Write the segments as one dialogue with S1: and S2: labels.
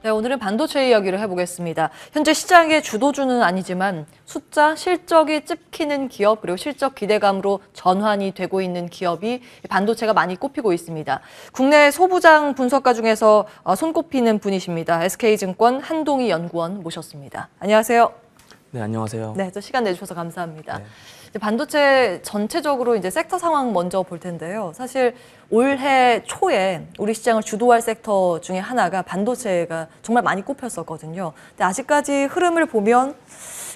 S1: 네, 오늘은 반도체 이야기를 해보겠습니다. 현재 시장의 주도주는 아니지만 숫자, 실적이 찍히는 기업, 그리고 실적 기대감으로 전환이 되고 있는 기업이 반도체가 많이 꼽히고 있습니다. 국내 소부장 분석가 중에서 손꼽히는 분이십니다. SK증권 한동희 연구원 모셨습니다. 안녕하세요.
S2: 네, 안녕하세요.
S1: 네, 또 시간 내주셔서 감사합니다.
S2: 네.
S1: 반도체 전체적으로 이제 섹터 상황 먼저 볼 텐데요. 사실 올해 초에 우리 시장을 주도할 섹터 중에 하나가 반도체가 정말 많이 꼽혔었거든요. 근데 아직까지 흐름을 보면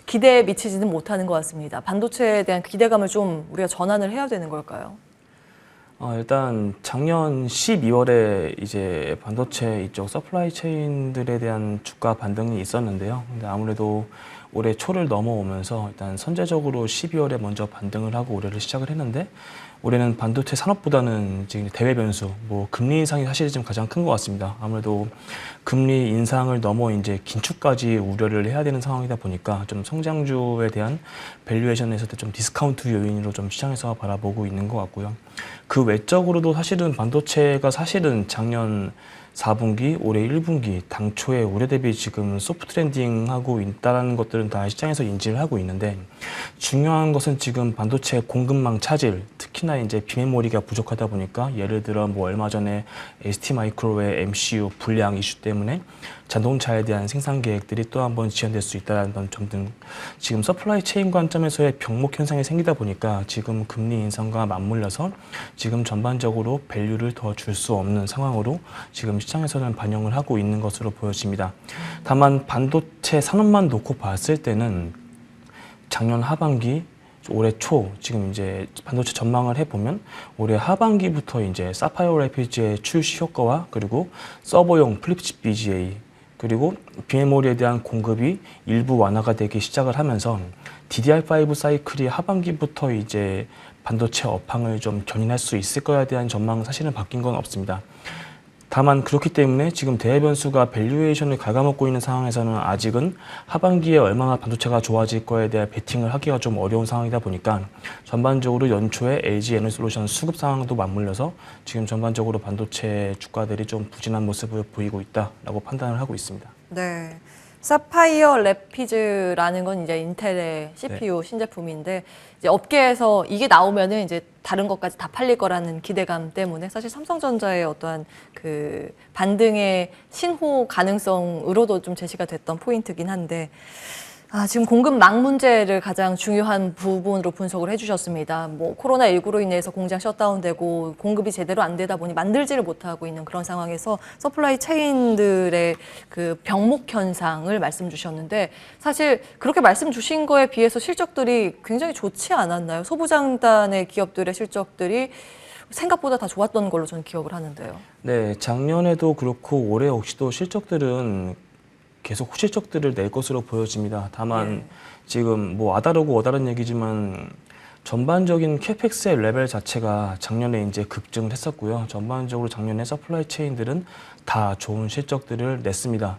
S1: 기대에 미치지는 못하는 것 같습니다. 반도체에 대한 기대감을 좀 우리가 전환을 해야 되는 걸까요?
S2: 일단 작년 12월에 이제 반도체 이쪽 서플라이 체인들에 대한 주가 반등이 있었는데요. 근데 아무래도 올해 초를 넘어오면서 일단 선제적으로 12월에 먼저 반등을 하고 올해를 시작을 했는데, 올해는 반도체 산업보다는 지금 대외 변수, 금리 인상이 사실 좀 가장 큰 것 같습니다. 아무래도 금리 인상을 넘어 이제 긴축까지 우려를 해야 되는 상황이다 보니까 좀 성장주에 대한 밸류에이션에서 좀 디스카운트 요인으로 좀 시장에서 바라보고 있는 것 같고요. 그 외적으로도 사실은 반도체가 사실은 작년 4분기, 올해 1분기, 당초에 올해 대비 지금 소프트 랜딩하고 있다는 것들은 다 시장에서 인지를 하고 있는데, 중요한 것은 지금 반도체 공급망 차질, 특히나 이제 비메모리가 부족하다 보니까, 예를 들어 얼마 전에 ST마이크로의 MCU 불량 이슈 때문에 자동차에 대한 생산 계획들이 또 한 번 지연될 수 있다는 점 등 지금 서플라이 체인 관점에서의 병목 현상이 생기다 보니까 지금 금리 인상과 맞물려서 지금 전반적으로 밸류를 더 줄 수 없는 상황으로 지금 시장에서는 반영을 하고 있는 것으로 보여집니다. 다만 반도체 산업만 놓고 봤을 때는 작년 하반기, 올해 초 지금 이제 반도체 전망을 해보면 올해 하반기부터 이제 사파이어 래피즈의 출시 효과와 그리고 서버용 플립칩 BGA 그리고 비메모리에 대한 공급이 일부 완화가 되기 시작을 하면서 DDR5 사이클이 하반기부터 이제 반도체 업황을 좀 견인할 수 있을 거에 대한 전망은 사실은 바뀐 건 없습니다. 다만 그렇기 때문에 지금 대외 변수가 밸류에이션을 갉아먹고 있는 상황에서는 아직은 하반기에 얼마나 반도체가 좋아질 거에 대한 베팅을 하기가 좀 어려운 상황이다 보니까 전반적으로 연초에 LG 에너지솔루션 수급 상황도 맞물려서 지금 전반적으로 반도체 주가들이 좀 부진한 모습을 보이고 있다라고 판단을 하고 있습니다.
S1: 네. 사파이어 래피즈라는 건 이제 인텔의 CPU 신제품인데, 이제 업계에서 이게 나오면은 이제 다른 것까지 다 팔릴 거라는 기대감 때문에 사실 삼성전자의 어떠한 그 반등의 신호 가능성으로도 좀 제시가 됐던 포인트긴 한데, 지금 공급망 문제를 가장 중요한 부분으로 분석을 해주셨습니다. 코로나19로 인해서 공장 셧다운되고 공급이 제대로 안 되다 보니 만들지를 못하고 있는 그런 상황에서 서플라이 체인들의 그 병목 현상을 말씀 주셨는데, 사실 그렇게 말씀 주신 거에 비해서 실적들이 굉장히 좋지 않았나요? 소부장단의 기업들의 실적들이 생각보다 다 좋았던 걸로 저는 기억을 하는데요.
S2: 네, 작년에도 그렇고 올해 역시도 실적들은 계속 실적들을 낼 것으로 보여집니다. 다만 지금 아다르고 어다른 얘기지만 전반적인 캐펙스의 레벨 자체가 작년에 이제 급증을 했었고요. 전반적으로 작년에 서플라이 체인들은 다 좋은 실적들을 냈습니다.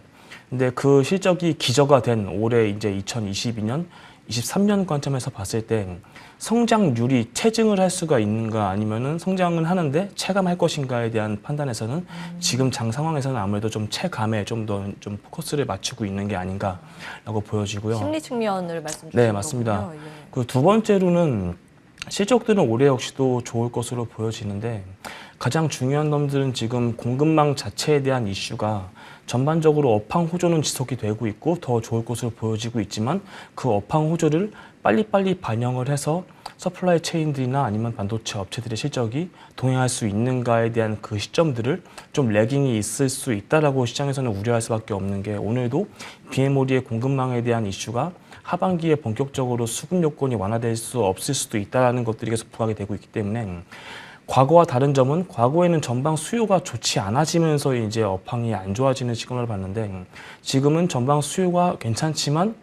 S2: 근데 그 실적이 기저가 된 올해 이제 2022년, 23년 관점에서 봤을 때 성장률이 체증을 할 수가 있는가, 아니면은 성장은 하는데 체감할 것인가에 대한 판단에서는 지금 장 상황에서는 아무래도 좀 체감에 좀 더 좀 포커스를 맞추고 있는 게 아닌가라고 보여지고요.
S1: 심리 측면을 말씀 주신
S2: 네, 맞습니다.
S1: 거군요. 예.
S2: 그 두 번째로는 실적들은 올해 역시도 좋을 것으로 보여지는데, 가장 중요한 점들은 지금 공급망 자체에 대한 이슈가 전반적으로 업황 호조는 지속이 되고 있고 더 좋을 것으로 보여지고 있지만, 그 업황 호조를 빨리빨리 반영을 해서 서플라이 체인들이나 아니면 반도체 업체들의 실적이 동행할 수 있는가에 대한 그 시점들을 좀 래깅이 있을 수 있다라고 시장에서는 우려할 수밖에 없는 게, 오늘도 비메모리의 공급망에 대한 이슈가 하반기에 본격적으로 수급 요건이 완화될 수 없을 수도 있다는 것들이 계속 부각이 되고 있기 때문에, 과거와 다른 점은 과거에는 전방 수요가 좋지 않아지면서 이제 업황이 안 좋아지는 시그널을 봤는데, 지금은 전방 수요가 괜찮지만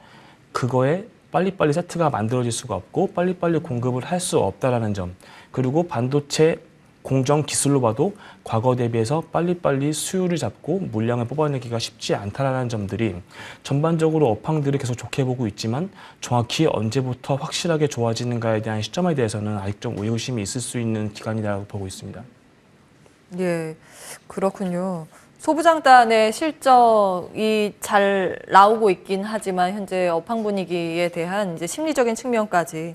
S2: 그거에 빨리빨리 세트가 만들어질 수가 없고 빨리빨리 공급을 할 수 없다라는 점, 그리고 반도체 공정 기술로 봐도 과거 대비해서 빨리빨리 수요를 잡고 물량을 뽑아내기가 쉽지 않다라는 점들이 전반적으로 업황들을 계속 좋게 보고 있지만, 정확히 언제부터 확실하게 좋아지는가에 대한 시점에 대해서는 아직 좀 의구심이 있을 수 있는 기간이라고 보고 있습니다.
S1: 예, 그렇군요. 소부장단의 실적이 잘 나오고 있긴 하지만 현재 업황 분위기에 대한 이제 심리적인 측면까지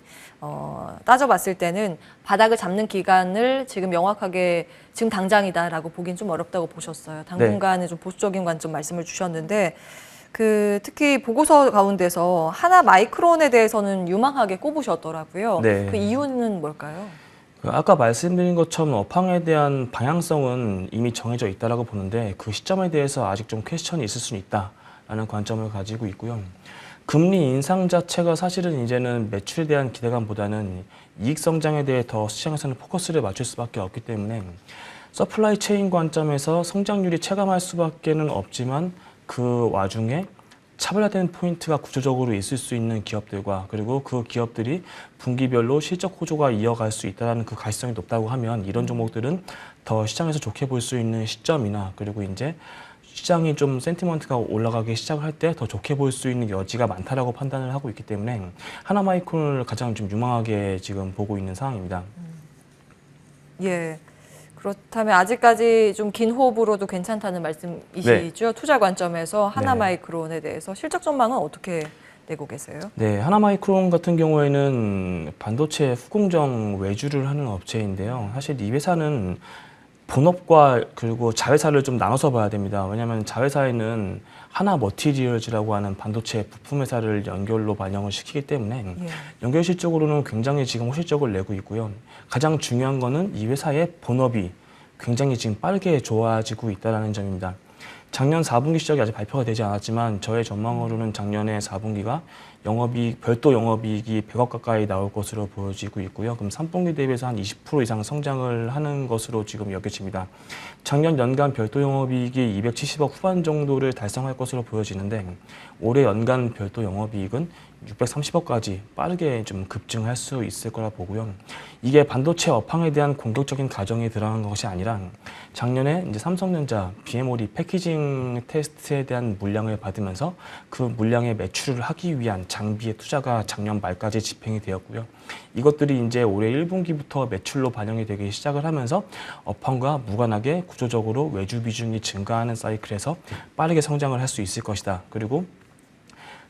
S1: 따져봤을 때는 바닥을 잡는 기간을 지금 명확하게 지금 당장이다라고 보긴 좀 어렵다고 보셨어요. 당분간은 좀 보수적인 관점 말씀을 주셨는데 특히 보고서 가운데서 하나 마이크론에 대해서는 유망하게 꼽으셨더라고요.
S2: 네.
S1: 그 이유는 뭘까요?
S2: 아까 말씀드린 것처럼 업황에 대한 방향성은 이미 정해져 있다라고 보는데 그 시점에 대해서 아직 좀 퀘스천이 있을 수는 있다라는 관점을 가지고 있고요. 금리 인상 자체가 사실은 이제는 매출에 대한 기대감보다는 이익 성장에 대해 더 시장에서는 포커스를 맞출 수밖에 없기 때문에 서플라이 체인 관점에서 성장률이 체감할 수밖에는 없지만 그 와중에 차별화된 포인트가 구조적으로 있을 수 있는 기업들과 그리고 그 기업들이 분기별로 실적 호조가 이어갈 수 있다는 그 가시성이 높다고 하면 이런 종목들은 더 시장에서 좋게 볼 수 있는 시점이나 그리고 이제 시장이 좀 센티먼트가 올라가기 시작을 할 때 더 좋게 볼 수 있는 여지가 많다라고 판단을 하고 있기 때문에 하나마이크론을 가장 좀 유망하게 지금 보고 있는 상황입니다.
S1: 예. 그렇다면 아직까지 좀 긴 호흡으로도 괜찮다는 말씀이시죠? 투자 관점에서 하나마이크론에 대해서 실적 전망은 어떻게 내고 계세요?
S2: 네, 하나마이크론 같은 경우에는 반도체 후공정 외주를 하는 업체인데요. 사실 이 회사는 본업과 그리고 자회사를 좀 나눠서 봐야 됩니다. 왜냐하면 자회사에는 하나 머티리얼즈라고 하는 반도체 부품 회사를 연결로 반영을 시키기 때문에 연결 실적으로는 굉장히 지금 호실적을 내고 있고요. 가장 중요한 거는 이 회사의 본업이 굉장히 지금 빠르게 좋아지고 있다는 점입니다. 작년 4분기 실적이 아직 발표가 되지 않았지만 저의 전망으로는 작년에 4분기가 별도 영업이익이 100억 가까이 나올 것으로 보여지고 있고요. 그럼 3분기 대비해서 한 20% 이상 성장을 하는 것으로 지금 여겨집니다. 작년 연간 별도 영업이익이 270억 후반 정도를 달성할 것으로 보여지는데 올해 연간 별도 영업이익은 630억까지 빠르게 좀 급증할 수 있을 거라 보고요. 이게 반도체 업황에 대한 공격적인 가정이 들어간 것이 아니라 작년에 이제 삼성전자 BMO리 패키징 테스트에 대한 물량을 받으면서 그 물량의 매출을 하기 위한 장비의 투자가 작년 말까지 집행이 되었고요. 이것들이 이제 올해 1분기부터 매출로 반영이 되기 시작을 하면서 업황과 무관하게 구조적으로 외주 비중이 증가하는 사이클에서 빠르게 성장을 할 수 있을 것이다. 그리고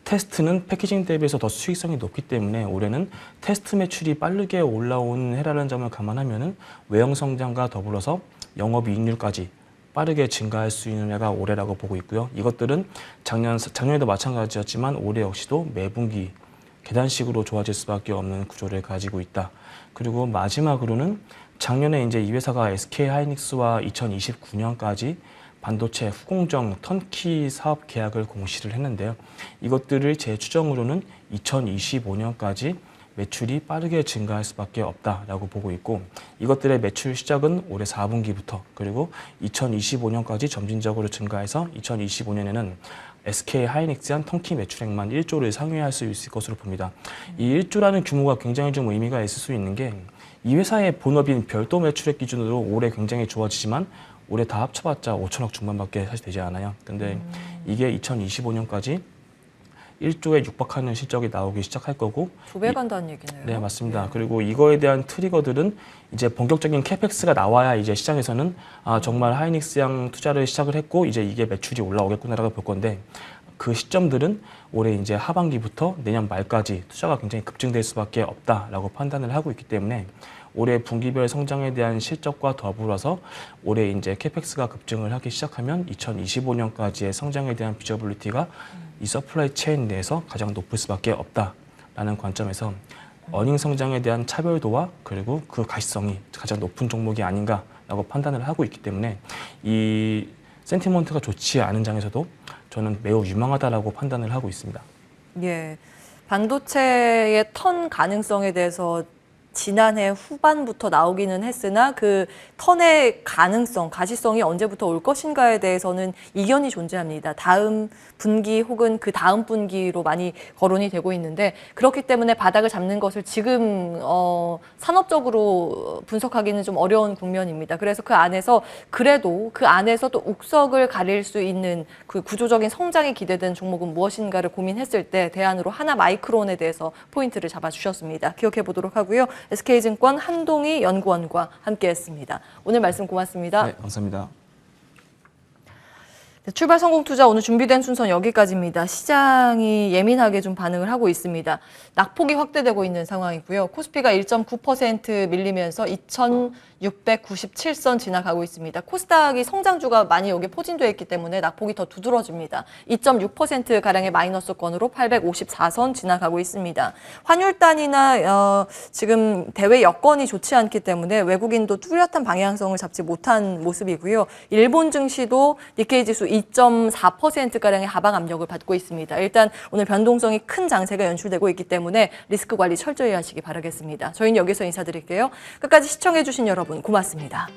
S2: 테스트는 패키징 대비해서 더 수익성이 높기 때문에 올해는 테스트 매출이 빠르게 올라온 해라는 점을 감안하면 외형 성장과 더불어서 영업이익률까지 빠르게 증가할 수 있는 해가 올해라고 보고 있고요. 이것들은 작년에도 마찬가지였지만 올해 역시도 매분기 계단식으로 좋아질 수밖에 없는 구조를 가지고 있다. 그리고 마지막으로는 작년에 이제 이 회사가 SK 하이닉스와 2029년까지 반도체 후공정 턴키 사업 계약을 공시를 했는데요. 이것들을 제 추정으로는 2025년까지 매출이 빠르게 증가할 수밖에 없다라고 보고 있고 이것들의 매출 시작은 올해 4분기부터 그리고 2025년까지 점진적으로 증가해서 2025년에는 SK 하이닉스한 턴키 매출액만 1조를 상회할 수 있을 것으로 봅니다. 이 1조라는 규모가 굉장히 좀 의미가 있을 수 있는 게 이 회사의 본업인 별도 매출액 기준으로 올해 굉장히 좋아지지만 올해 다 합쳐봤자 5천억 중반밖에 사실 되지 않아요. 근데 이게 2025년까지 1조에 육박하는 실적이 나오기 시작할 거고
S1: 2배 간다는 얘기네요.
S2: 네, 맞습니다. 그리고 이거에 대한 트리거들은 이제 본격적인 캐펙스가 나와야 이제 시장에서는 정말 하이닉스양 투자를 시작을 했고 이제 이게 매출이 올라오겠구나라고 볼 건데 그 시점들은 올해 이제 하반기부터 내년 말까지 투자가 굉장히 급증될 수밖에 없다라고 판단을 하고 있기 때문에 올해 분기별 성장에 대한 실적과 더불어서 올해 이제 캐펙스가 급증을 하기 시작하면 2025년까지의 성장에 대한 비저빌리티가 이 서플라이 체인 내에서 가장 높을 수밖에 없다라는 관점에서 어닝 성장에 대한 차별도와 그리고 그 가시성이 가장 높은 종목이 아닌가라고 판단을 하고 있기 때문에 이 센티먼트가 좋지 않은 장에서도 저는 매우 유망하다라고 판단을 하고 있습니다.
S1: 예, 반도체의 턴 가능성에 대해서 지난해 후반부터 나오기는 했으나 그 턴의 가능성, 가시성이 언제부터 올 것인가에 대해서는 이견이 존재합니다. 다음 분기 혹은 그 다음 분기로 많이 거론이 되고 있는데 그렇기 때문에 바닥을 잡는 것을 지금 산업적으로 분석하기는 좀 어려운 국면입니다. 그래서 그 안에서 그래도 그 안에서 또 옥석을 가릴 수 있는 그 구조적인 성장이 기대되는 종목은 무엇인가를 고민했을 때 대안으로 하나 마이크론에 대해서 포인트를 잡아주셨습니다. 기억해 보도록 하고요. SK증권 한동희 연구원과 함께했습니다. 오늘 말씀 고맙습니다.
S2: 네, 감사합니다.
S1: 네, 출발 성공 투자 오늘 준비된 순서는 여기까지입니다. 시장이 예민하게 좀 반응을 하고 있습니다. 낙폭이 확대되고 있는 상황이고요. 코스피가 1.9% 밀리면서 2,697선 지나가고 있습니다. 코스닥이 성장주가 많이 여기 포진되어 있기 때문에 낙폭이 더 두드러집니다. 2.6%가량의 마이너스권으로 854선 지나가고 있습니다. 환율 단위나 지금 대외 여건이 좋지 않기 때문에 외국인도 뚜렷한 방향성을 잡지 못한 모습이고요. 일본 증시도 니케이 지수 2.4%가량의 하방 압력을 받고 있습니다. 일단 오늘 변동성이 큰 장세가 연출되고 있기 때문에 리스크 관리 철저히 하시기 바라겠습니다. 저희는 여기서 인사드릴게요. 끝까지 시청해주신 여러분 고맙습니다.